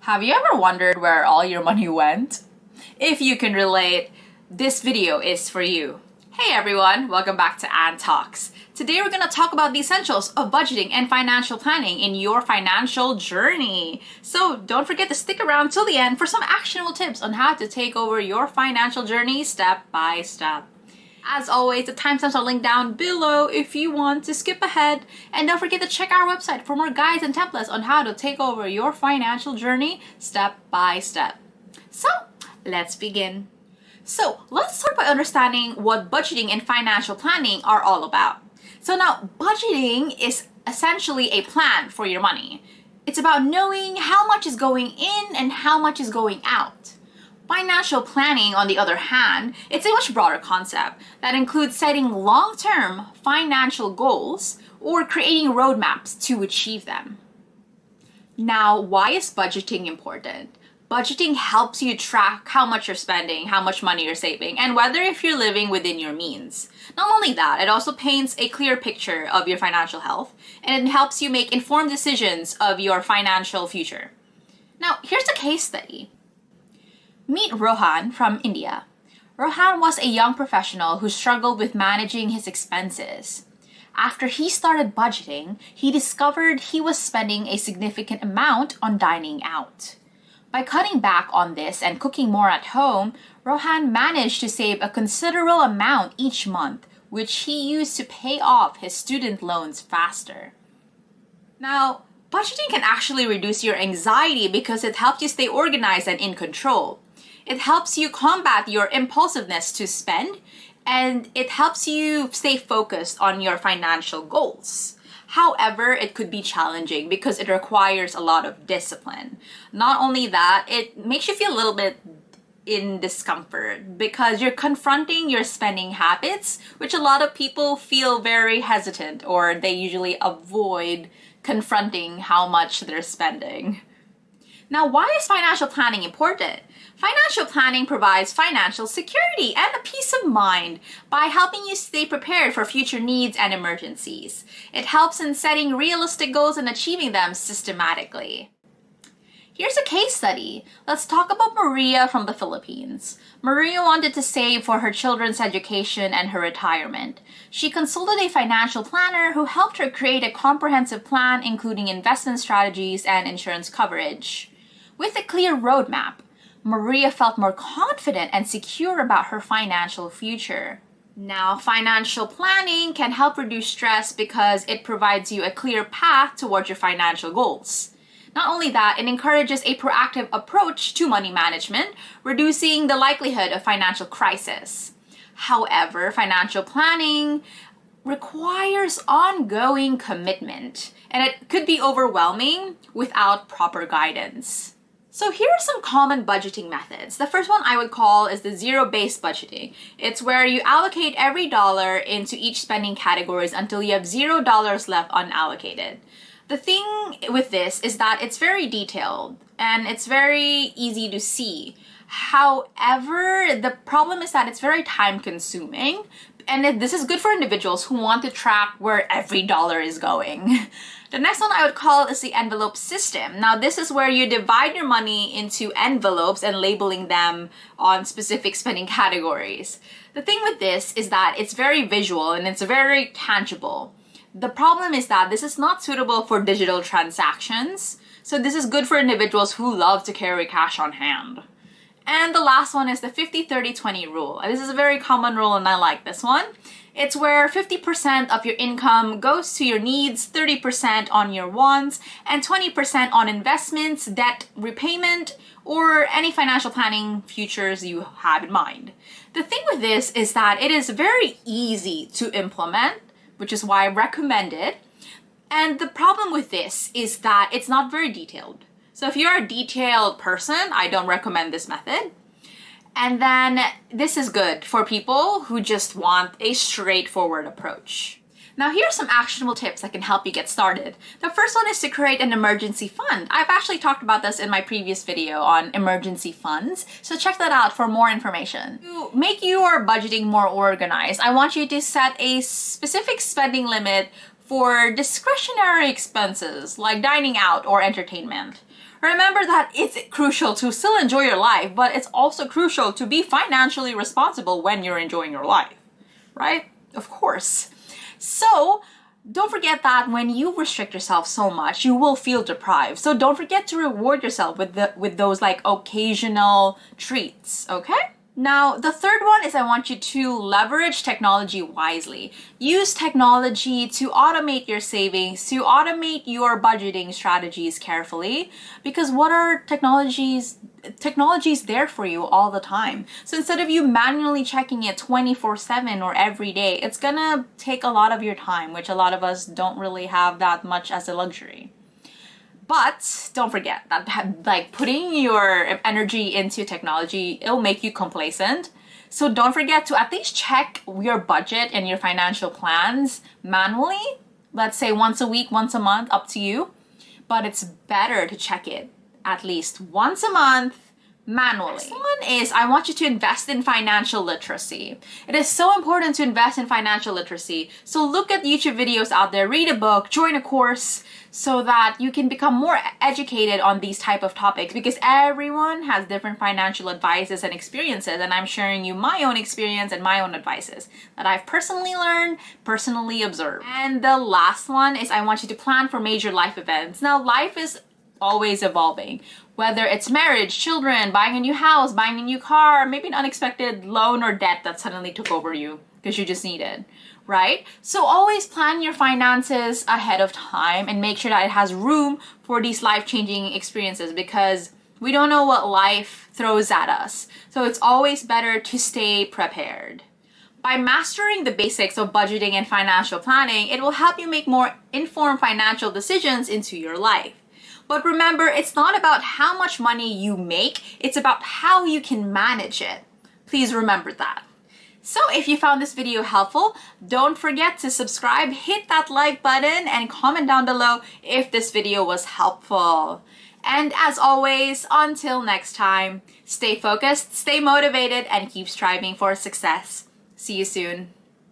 Have you ever wondered where all your money went? If you can relate, this video is for you. Hey everyone, welcome back to Ann Talks. Today we're going to talk about the essentials of budgeting and financial planning in your financial journey. So don't forget to stick around till the end for some actionable tips on how to take over your financial journey step by step. As always, the timestamps are linked down below if you want to skip ahead. And don't forget to check our website for more guides and templates on how to take over your financial journey step by step. So, let's begin. So, let's start by understanding what budgeting and financial planning are all about. So now, budgeting is essentially a plan for your money. It's about knowing how much is going in and how much is going out. Financial planning, on the other hand, it's a much broader concept that includes setting long-term financial goals or creating roadmaps to achieve them. Now, why is budgeting important? Budgeting helps you track how much you're spending, how much money you're saving, and whether if you're living within your means. Not only that, it also paints a clear picture of your financial health, and it helps you make informed decisions of your financial future. Now, here's a case study. Meet Rohan from India. Rohan was a young professional who struggled with managing his expenses. After he started budgeting, he discovered he was spending a significant amount on dining out. By cutting back on this and cooking more at home, Rohan managed to save a considerable amount each month, which he used to pay off his student loans faster. Now, budgeting can actually reduce your anxiety because it helps you stay organized and in control. It helps you combat your impulsiveness to spend, and it helps you stay focused on your financial goals. However, it could be challenging because it requires a lot of discipline. Not only that, it makes you feel a little bit in discomfort because you're confronting your spending habits, which a lot of people feel very hesitant or they usually avoid confronting how much they're spending. Now, why is financial planning important? Financial planning provides financial security and a peace of mind by helping you stay prepared for future needs and emergencies. It helps in setting realistic goals and achieving them systematically. Here's a case study. Let's talk about Maria from the Philippines. Maria wanted to save for her children's education and her retirement. She consulted a financial planner who helped her create a comprehensive plan including investment strategies and insurance coverage. With a clear roadmap, Maria felt more confident and secure about her financial future. Now, financial planning can help reduce stress because it provides you a clear path towards your financial goals. Not only that, it encourages a proactive approach to money management, reducing the likelihood of financial crisis. However, financial planning requires ongoing commitment, and it could be overwhelming without proper guidance. So here are some common budgeting methods. The first one I would call is the zero-based budgeting. It's where you allocate every dollar into each spending categories until you have $0 left unallocated. The thing with this is that it's very detailed and it's very easy to see. However, the problem is that it's very time consuming, and this is good for individuals who want to track where every dollar is going. The next one I would call is the envelope system. Now, this is where you divide your money into envelopes and labeling them on specific spending categories. The thing with this is that it's very visual and it's very tangible. The problem is that this is not suitable for digital transactions, so this is good for individuals who love to carry cash on hand. And the last one is the 50-30-20 rule. This is a very common rule and I like this one. It's where 50% of your income goes to your needs, 30% on your wants, and 20% on investments, debt repayment, or any financial planning futures you have in mind. The thing with this is that it is very easy to implement, which is why I recommend it. And the problem with this is that it's not very detailed. So if you're a detailed person, I don't recommend this method. And then this is good for people who just want a straightforward approach. Now, here are some actionable tips that can help you get started. The first one is to create an emergency fund. I've actually talked about this in my previous video on emergency funds, so check that out for more information. To make your budgeting more organized, I want you to set a specific spending limit for discretionary expenses like dining out or entertainment. Remember that it's crucial to still enjoy your life, but it's also crucial to be financially responsible when you're enjoying your life, right? Of course. So don't forget that when you restrict yourself so much, you will feel deprived. So don't forget to reward yourself with those like occasional treats, okay? Now, the third one is I want you to leverage technology wisely. Use technology to automate your savings, to automate your budgeting strategies carefully, because what are technologies there for you all the time. So instead of you manually checking it 24/7 or every day, it's gonna take a lot of your time, which a lot of us don't really have that much as a luxury. But don't forget that like putting your energy into technology, it'll make you complacent. So don't forget to at least check your budget and your financial plans manually. Let's say once a week, once a month, up to you. But it's better to check it at least once a month manually. Next one is I want you to invest in financial literacy. It is so important to invest in financial literacy. So look at YouTube videos out there, read a book, join a course, so that you can become more educated on these type of topics, because everyone has different financial advices and experiences, and I'm sharing you my own experience and my own advices that I've personally learned, personally observed. And the last one is I want you to plan for major life events. Now, life is always evolving, whether it's marriage, children, buying a new house, buying a new car, maybe an unexpected loan or debt that suddenly took over you because you just need it, right? So always plan your finances ahead of time and make sure that it has room for these life-changing experiences, because we don't know what life throws at us. So it's always better to stay prepared. By mastering the basics of budgeting and financial planning, it will help you make more informed financial decisions into your life. But remember, it's not about how much money you make, it's about how you can manage it. Please remember that. So if you found this video helpful, don't forget to subscribe, hit that like button, and comment down below if this video was helpful. And as always, until next time, stay focused, stay motivated, and keep striving for success. See you soon.